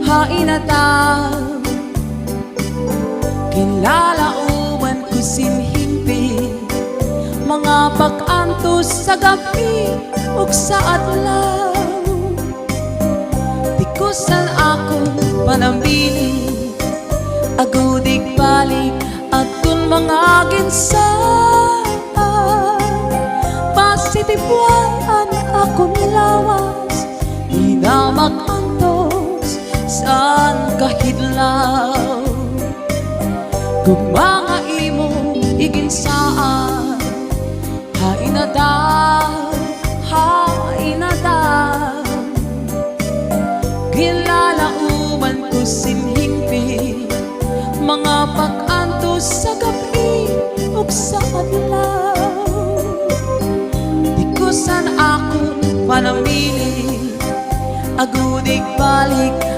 hainatang kinlalauman ko sinhimpi mga pag-antos sa gabi ug sa adlaw. Tikusan akong panambili agudig balik atong mga ginsaa. Pasitibuan akong lawas di na mag-antos saan kahidlaw. Kung mga imo iginsaan hainadaw, hainadaw ginlalauman ko sinhimpi mga pag-antos sa gabi ug sa adlaw. Tikusan akong panamili agudig balik